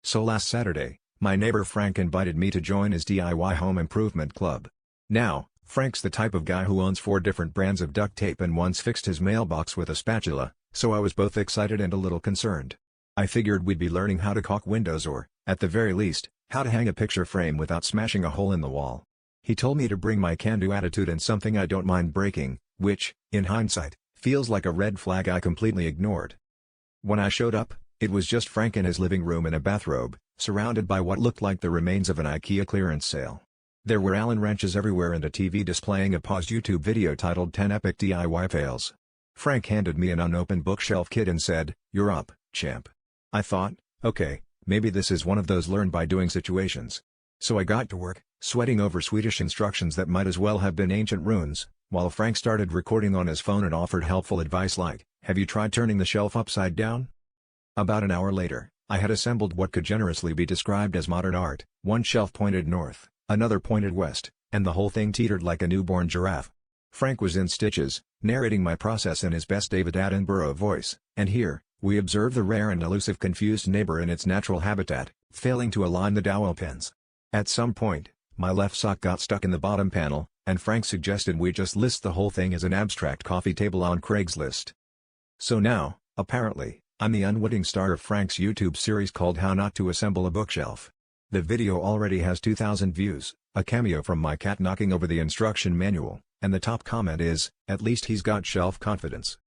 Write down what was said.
So last Saturday, my neighbor Frank invited me to join his DIY home improvement club. Now, Frank's the type of guy who owns 4 different brands of duct tape and once fixed his mailbox with a spatula, so I was both excited and a little concerned. I figured we'd be learning how to caulk windows or, at the very least, how to hang a picture frame without smashing a hole in the wall. He told me to bring my can-do attitude and something I don't mind breaking, which, in hindsight, feels like a red flag I completely ignored. When I showed up, it was just Frank in his living room in a bathrobe, surrounded by what looked like the remains of an IKEA clearance sale. There were Allen wrenches everywhere and a TV displaying a paused YouTube video titled 10 Epic DIY Fails. Frank handed me an unopened bookshelf kit and said, "You're up, champ." I thought, okay, maybe this is one of those learn-by-doing situations. So I got to work, sweating over Swedish instructions that might as well have been ancient runes, while Frank started recording on his phone and offered helpful advice like, "Have you tried turning the shelf upside down?" About an hour later, I had assembled what could generously be described as modern art. One shelf pointed north, another pointed west, and the whole thing teetered like a newborn giraffe. Frank was in stitches, narrating my process in his best David Attenborough voice, and here, we observe the rare and elusive confused neighbor in its natural habitat, failing to align the dowel pins. At some point, my left sock got stuck in the bottom panel, and Frank suggested we just list the whole thing as an abstract coffee table on Craigslist. So now, apparently, I'm the unwitting star of Frank's YouTube series called How Not to Assemble a Bookshelf. The video already has 2,000 views, a cameo from my cat knocking over the instruction manual, and the top comment is, "At least he's got shelf confidence."